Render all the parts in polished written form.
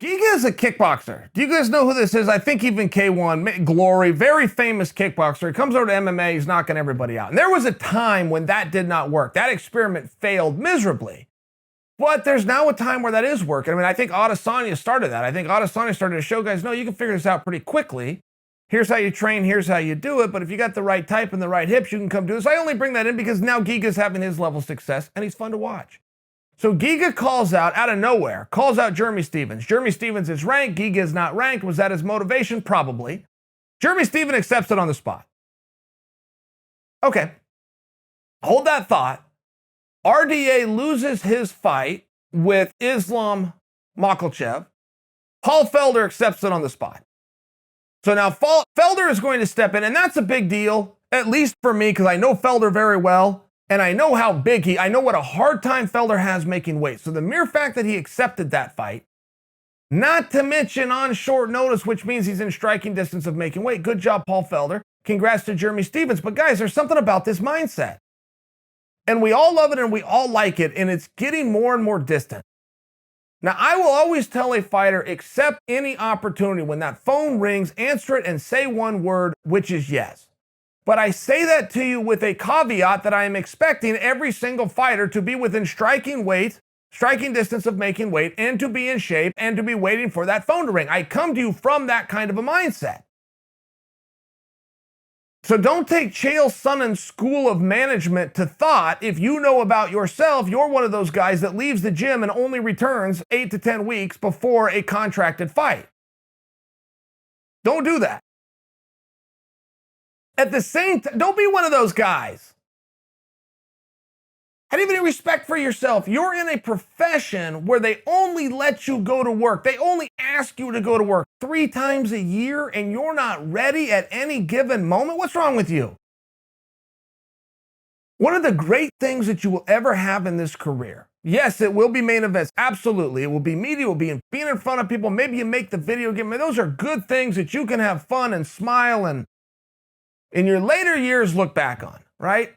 Giga is a kickboxer. Do you guys know who this is? I think even K1, Glory, very famous kickboxer. He comes over to MMA, he's knocking everybody out. And there was a time when that did not work. That experiment failed miserably. But there's now a time where that is working. I mean, I think Adesanya started that. I think Adesanya started to show guys, no, you can figure this out pretty quickly. Here's how you train, here's how you do it. But if you got the right type and the right hips, you can come do this. I only bring that in because now Giga's having his level of success and he's fun to watch. So Giga calls out of nowhere, calls out Jeremy Stephens. Jeremy Stephens is ranked, Giga is not ranked. Was that his motivation? Probably. Jeremy Stephens accepts it on the spot. Okay, hold that thought. RDA loses his fight with Islam Makhachev. Paul Felder accepts it on the spot. So now Felder is going to step in, and that's a big deal, at least for me, because I know Felder very well. And I know how big I know what a hard time Felder has making weight. So the mere fact that he accepted that fight, not to mention on short notice, which means he's in striking distance of making weight. Good job, Paul Felder. Congrats to Jeremy Stephens. But guys, there's something about this mindset. And we all love it and we all like it. And it's getting more and more distant. Now, I will always tell a fighter, accept any opportunity. When that phone rings, answer it and say one word, which is yes. But I say that to you with a caveat that I am expecting every single fighter to be within striking distance of making weight, and to be in shape, and to be waiting for that phone to ring. I come to you from that kind of a mindset. So don't take Chael Sonnen's school of management to thought. If you know about yourself, you're one of those guys that leaves the gym and only returns 8 to 10 weeks before a contracted fight. Don't do that. At the same time, don't be one of those guys. Have any respect for yourself. You're in a profession where they only let you go to work. They only ask you to go to work 3 times a year, and you're not ready at any given moment. What's wrong with you? One of the great things that you will ever have in this career, yes, it will be main events. Absolutely. It will be media. It will be being in front of people. Maybe you make the video game. Those are good things that you can have fun and smile and in your later years look back on, right?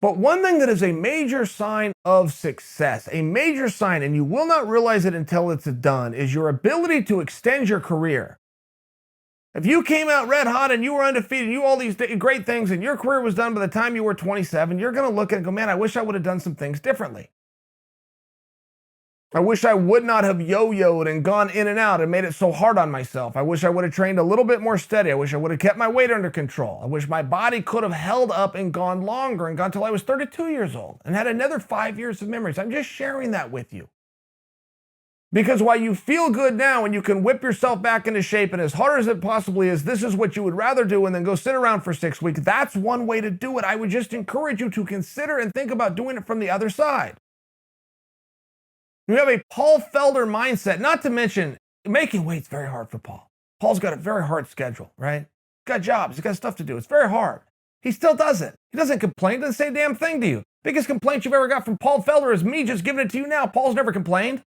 But one thing that is a major sign of success, a major sign, and you will not realize it until it's done, is your ability to extend your career. If you came out red hot and you were undefeated, you all these great things, and your career was done by the time you were 27, you're going to look at it and go, man, I wish I would have done some things differently. I wish I would not have yo-yoed and gone in and out and made it so hard on myself. I wish I would have trained a little bit more steady. I wish I would have kept my weight under control. I wish my body could have held up and gone longer and gone till I was 32 years old and had another 5 years of memories. I'm just sharing that with you. Because while you feel good now and you can whip yourself back into shape, and as hard as it possibly is, this is what you would rather do and then go sit around for 6 weeks. That's one way to do it. I would just encourage you to consider and think about doing it from the other side. You have a Paul Felder mindset, not to mention making weight's very hard for Paul. Paul's got a very hard schedule, right? He's got jobs, he's got stuff to do. It's very hard. He still does it. He doesn't complain, doesn't say a damn thing to you. Biggest complaint you've ever got from Paul Felder is me just giving it to you now. Paul's never complained.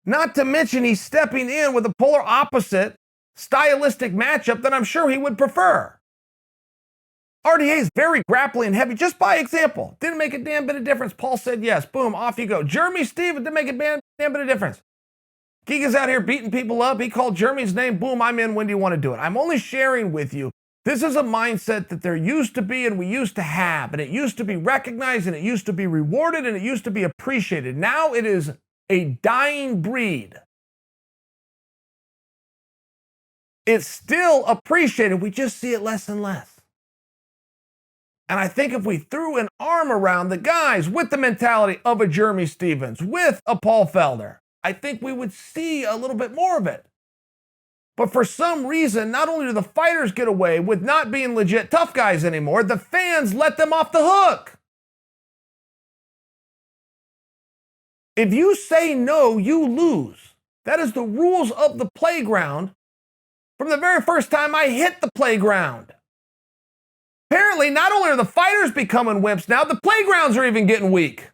Not to mention he's stepping in with a polar opposite stylistic matchup that I'm sure he would prefer. RDA is very grappling heavy, just by example. Didn't make a damn bit of difference. Paul said yes. Boom, off you go. Jeremy Stephens didn't make a damn bit of difference. Giga's out here beating people up. He called Jeremy's name. Boom, I'm in. When do you want to do it? I'm only sharing with you. This is a mindset that there used to be and we used to have. And it used to be recognized and it used to be rewarded and it used to be appreciated. Now it is a dying breed. It's still appreciated. We just see it less and less. And I think if we threw an arm around the guys with the mentality of a Jeremy Stephens, with a Paul Felder, I think we would see a little bit more of it. But for some reason, not only do the fighters get away with not being legit tough guys anymore, the fans let them off the hook. If you say no, you lose. That is the rules of the playground from the very first time I hit the playground. Apparently, not only are the fighters becoming wimps now, the playgrounds are even getting weak.